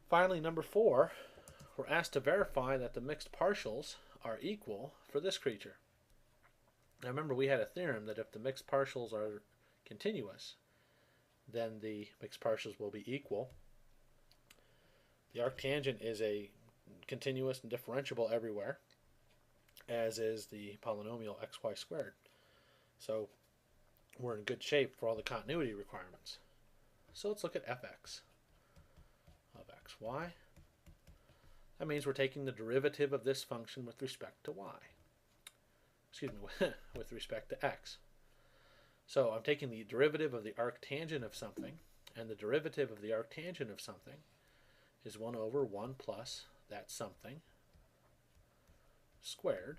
Finally, number 4, we're asked to verify that the mixed partials are equal for this creature. Now remember, we had a theorem that if the mixed partials are continuous, then the mixed partials will be equal. The arctangent is a continuous and differentiable everywhere, as is the polynomial xy squared. So we're in good shape for all the continuity requirements. So let's look at fx of xy. That means we're taking the derivative of this function with respect to y. Excuse me, with respect to x. So I'm taking the derivative of the arctangent of something, and the derivative of the arctangent of something is 1 over 1 plus that something squared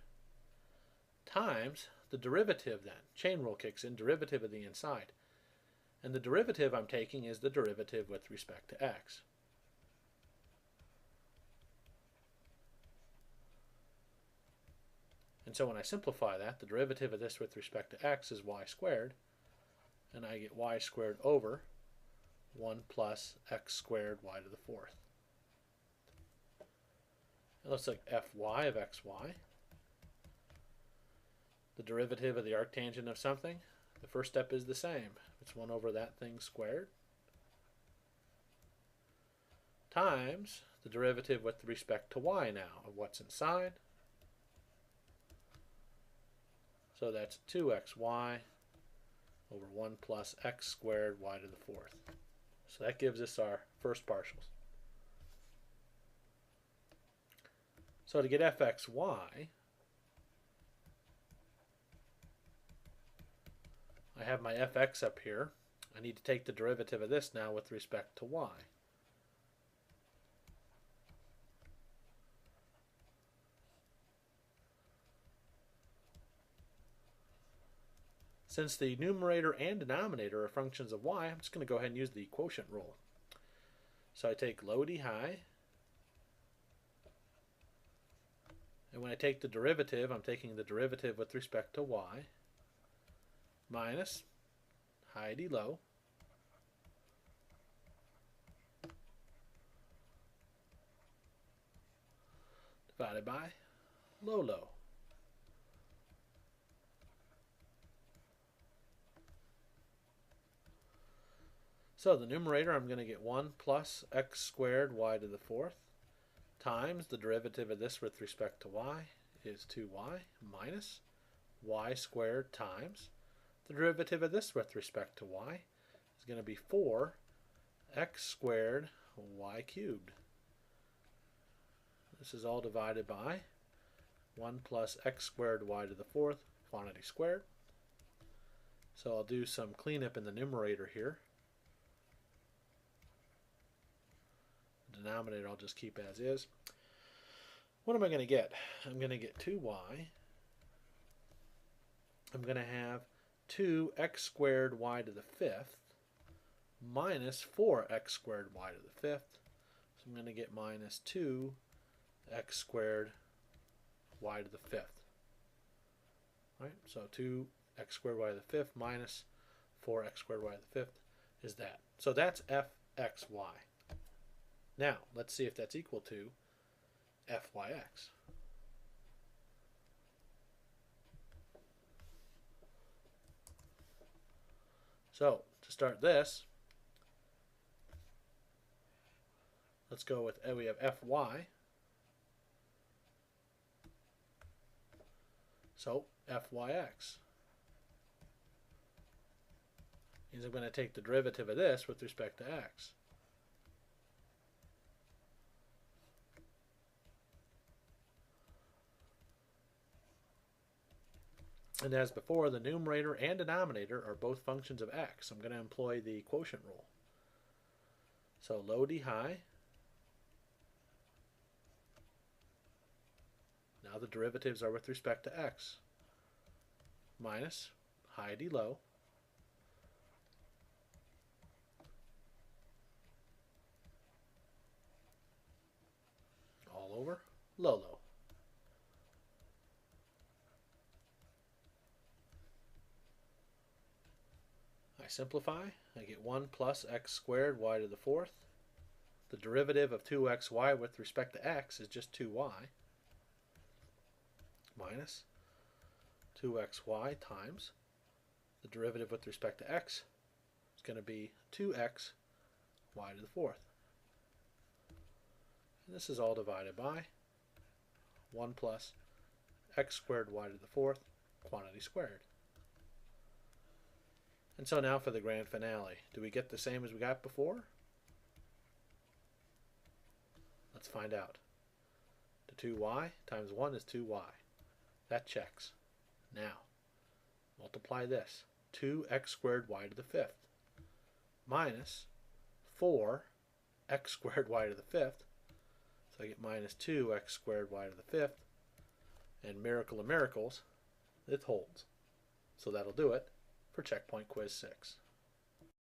times the derivative then. Chain rule kicks in, derivative of the inside. And the derivative I'm taking is the derivative with respect to x. And so when I simplify that, the derivative of this with respect to x is y squared, and I get y squared over 1 plus x squared y to the fourth. And let's look at fy of xy. The derivative of the arctangent of something, the first step is the same. It's 1 over that thing squared times the derivative with respect to y now of what's inside. So that's 2xy over 1 plus x squared y to the fourth. So that gives us our first partials. So to get fxy, I have my fx up here. I need to take the derivative of this now with respect to y. Since the numerator and denominator are functions of y, I'm just going to go ahead and use the quotient rule. So I take low d high, and when I take the derivative, I'm taking the derivative with respect to y, minus high d low, divided by low low. So the numerator, I'm going to get 1 plus x squared y to the fourth times the derivative of this with respect to y is 2y minus y squared times the derivative of this with respect to y is going to be 4x squared y cubed. This is all divided by 1 plus x squared y to the fourth, quantity squared. So I'll do some cleanup in the numerator here. The denominator I'll just keep as is. What am I going to get? I'm going to get 2y. I'm going to have 2x squared y to the fifth minus 4x squared y to the fifth. So I'm going to get minus 2x squared y to the fifth. Right? So 2x squared y to the fifth minus 4x squared y to the fifth is that. So that's fxy. Now, let's see if that's equal to fyx. So, to start this, let's go with, we have fy. So, fyx means I'm going to take the derivative of this with respect to x. And as before, the numerator and denominator are both functions of x. I'm going to employ the quotient rule. So low d high. Now the derivatives are with respect to x. Minus high d low. All over low low. I simplify. I get 1 plus x squared y to the fourth. the derivative of 2xy with respect to x is just 2y minus 2xy times the derivative with respect to x is going to be 2x y to the fourth. And this is all divided by 1 plus x squared y to the fourth quantity squared. And so now for the grand finale. Do we get the same as we got before? Let's find out. The 2y times 1 is 2y. That checks. Now, multiply this. 2x squared y to the fifth minus 4x squared y to the fifth. So I get minus 2x squared y to the fifth. And miracle of miracles, it holds. So that'll do it for checkpoint quiz 6.